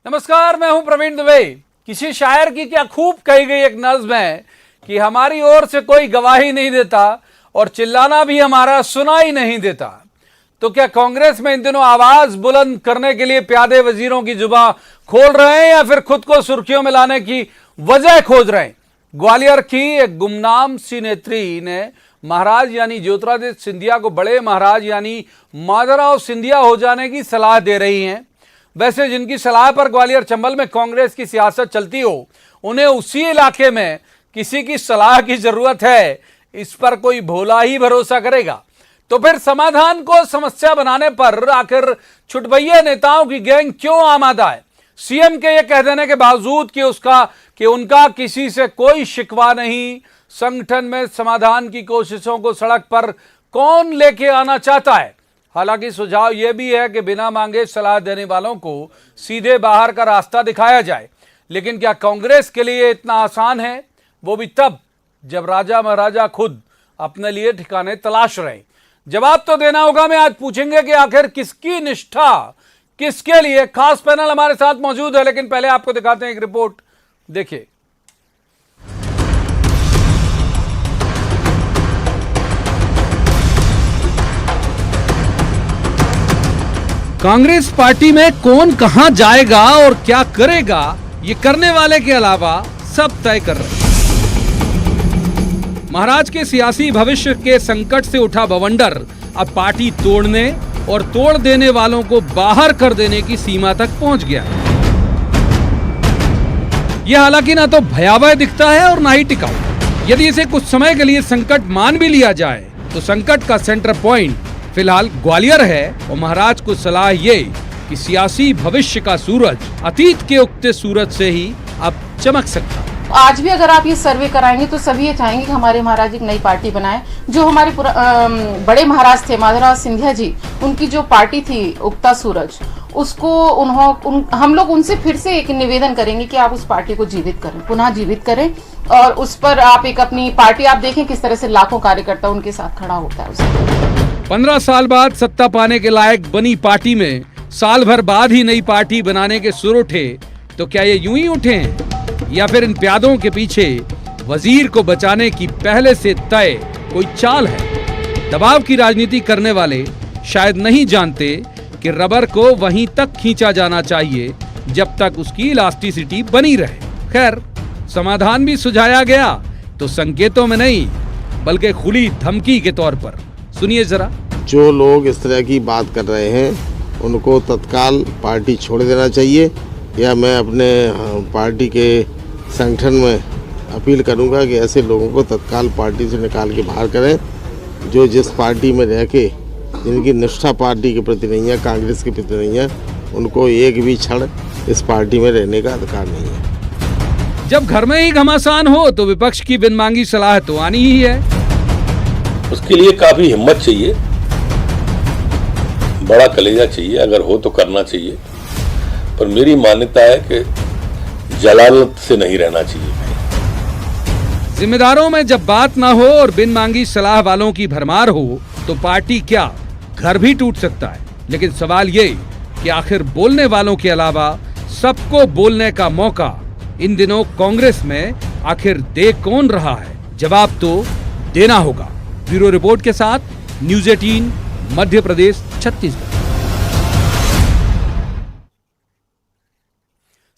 नमस्कार, मैं हूं प्रवीण दुबे। किसी शायर की क्या खूब कही गई एक नज्म है कि हमारी ओर से कोई गवाही नहीं देता और चिल्लाना भी हमारा सुनाई नहीं देता। तो क्या कांग्रेस में इन दिनों आवाज बुलंद करने के लिए प्यादे वजीरों की जुबान खोल रहे हैं या फिर खुद को सुर्खियों में लाने की वजह खोज रहे हैं? ग्वालियर की एक गुमनाम सी नेत्री ने महाराज यानी ज्योतिरादित्य सिंधिया को बड़े महाराज यानी माधवराव सिंधिया हो जाने की सलाह दे रही हैं। वैसे जिनकी सलाह पर ग्वालियर चंबल में कांग्रेस की सियासत चलती हो, उन्हें उसी इलाके में किसी की सलाह की जरूरत है, इस पर कोई भोला ही भरोसा करेगा। तो फिर समाधान को समस्या बनाने पर आखिर छुटभैया नेताओं की गैंग क्यों आमादा है? सीएम के ये कह देने के बावजूद कि उनका किसी से कोई शिकवा नहीं, संगठन में समाधान की कोशिशों को सड़क पर कौन लेके आना चाहता है? हालांकि सुझाव यह भी है कि बिना मांगे सलाह देने वालों को सीधे बाहर का रास्ता दिखाया जाए। लेकिन क्या कांग्रेस के लिए इतना आसान है? वो भी तब जब राजा महाराजा खुद अपने लिए ठिकाने तलाश रहे। जवाब तो देना होगा। मैं आज पूछेंगे कि आखिर किसकी निष्ठा किसके लिए। खास पैनल हमारे साथ मौजूद है, लेकिन पहले आपको दिखाते हैं एक रिपोर्ट, देखिए। कांग्रेस पार्टी में कौन कहां जाएगा और क्या करेगा, ये करने वाले के अलावा सब तय कर रहे हैं। महाराज के सियासी भविष्य के संकट से उठा बवंडर अब पार्टी तोड़ने और तोड़ देने वालों को बाहर कर देने की सीमा तक पहुंच गया है। यह हालांकि ना तो भयावह दिखता है और ना ही टिकाऊ। यदि इसे कुछ समय के लिए संकट मान भी लिया जाए तो संकट का सेंटर पॉइंट फिलहाल ग्वालियर है और महाराज को सलाह ये कि सियासी भविष्य का सूरज अतीत के उगते सूरज से ही अब चमक सकता है। आज भी अगर आप ये सर्वे कराएंगे तो सभी ये चाहेंगे कि हमारे महाराज एक नई पार्टी बनाए। जो हमारे बड़े महाराज थे माधवराव सिंधिया जी, उनकी जो पार्टी थी उगता सूरज, उसको हम लोग उनसे फिर से एक निवेदन करेंगे कि आप उस पार्टी को जीवित करें, पुनः जीवित करें और उस पर आप एक अपनी पार्टी आप देखें किस तरह से लाखों कार्यकर्ता उनके साथ खड़ा होता है। उसमें 15 साल बाद सत्ता पाने के लायक बनी पार्टी में साल भर बाद ही नई पार्टी बनाने के सुर उठे, तो क्या ये यूं ही उठे हैं या फिर इन प्यादों के पीछे वजीर को बचाने की पहले से तय कोई चाल है? दबाव की राजनीति करने वाले शायद नहीं जानते कि रबर को वहीं तक खींचा जाना चाहिए जब तक उसकी इलास्टिसिटी बनी रहे। खैर, समाधान भी सुझाया गया तो संकेतों में नहीं बल्कि खुली धमकी के तौर पर। सुनिए जरा। जो लोग इस तरह की बात कर रहे हैं उनको तत्काल पार्टी छोड़ देना चाहिए, या मैं अपने पार्टी के संगठन में अपील करूंगा कि ऐसे लोगों को तत्काल पार्टी से निकाल के बाहर करें, जो जिस पार्टी में रह के जिनकी निष्ठा पार्टी के प्रति नहीं है, कांग्रेस के प्रति नहीं है, उनको एक भी क्षण इस पार्टी में रहने का अधिकार नहीं है। जब घर में ही घमासान हो तो विपक्ष की बिन मांगी सलाह तो आनी ही है। उसके लिए काफी हिम्मत चाहिए, बड़ा कलेजा चाहिए, अगर हो तो करना चाहिए। पर मेरी मान्यता है कि जलालत से नहीं रहना चाहिए। जिम्मेदारों में जब बात ना हो और बिन मांगी सलाह वालों की भरमार हो तो पार्टी क्या घर भी टूट सकता है। लेकिन सवाल ये कि आखिर बोलने वालों के अलावा सबको बोलने का मौका इन दिनों कांग्रेस में आखिर दे कौन रहा है? जवाब तो देना होगा। ब्यूरो रिपोर्ट के साथ न्यूज़ 18 मध्य प्रदेश छत्तीसगढ़।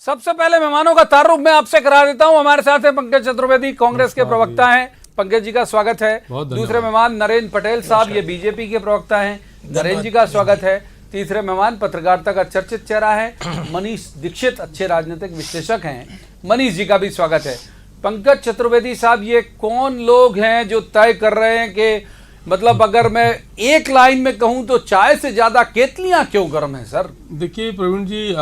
सबसे पहले मेहमानों का तारुफ मैं आपसे करा देता हूं। हमारे साथ है पंकज चतुर्वेदी, कांग्रेस के प्रवक्ता हैं। पंकज जी का स्वागत है। दूसरे मेहमान नरेंद्र पटेल साहब, ये बीजेपी के प्रवक्ता हैं। नरेंद्र जी का स्वागत है। तीसरे मेहमान पत्रकारिता का चर्चित चेहरा है मनीष दीक्षित, अच्छे राजनीतिक विश्लेषक हैं। मनीष जी का भी स्वागत है। पंकज चतुर्वेदी साहब, ये कौन लोग हैं जो तय कर रहे हैं कि मतलब अगर मैं एक लाइन में कहूं तो चाय से ज्यादा केतलियां क्यों गर्म है? सर देखिए प्रवीण जी,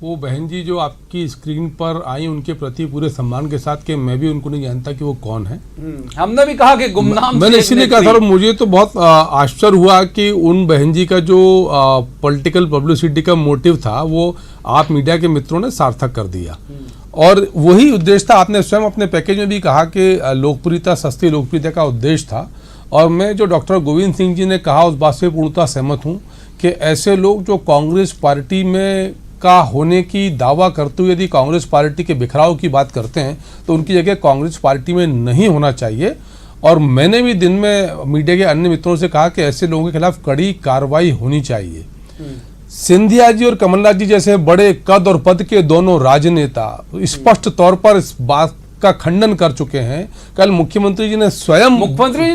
वो बहन जी जो आपकी स्क्रीन पर आई उनके प्रति पूरे सम्मान के साथ कि मैं भी उनको नहीं जानता कि वो कौन है। हमने भी कहा कि गुमनाम। मैंने इसीलिए कहा था, मुझे तो बहुत आश्चर्य हुआ कि उन बहन जी का जो पॉलिटिकल पब्लिसिटी का मोटिव था वो आप मीडिया के मित्रों ने सार्थक कर दिया। और वही उद्देश्य था, आपने स्वयं अपने पैकेज में भी कहा कि लोकप्रियता, सस्ती लोकप्रियता का उद्देश्य था। और मैं जो डॉक्टर गोविंद सिंह जी ने कहा उस बात से पूर्णतः सहमत हूँ कि ऐसे लोग जो कांग्रेस पार्टी में का होने की दावा करते हुए यदि कांग्रेस पार्टी के बिखराव की बात करते हैं तो उनकी जगह कांग्रेस पार्टी में नहीं होना चाहिए। और मैंने भी दिन में मीडिया के अन्य मित्रों से कहा कि ऐसे लोगों के खिलाफ कड़ी कार्रवाई होनी चाहिए। सिंधिया जी और कमलनाथ जी जैसे बड़े कद और पद के दोनों राजनेता स्पष्ट तौर पर इस बात का खंडन कर चुके हैं। कल मुख्यमंत्री जी ने स्वयं मुख्यमंत्री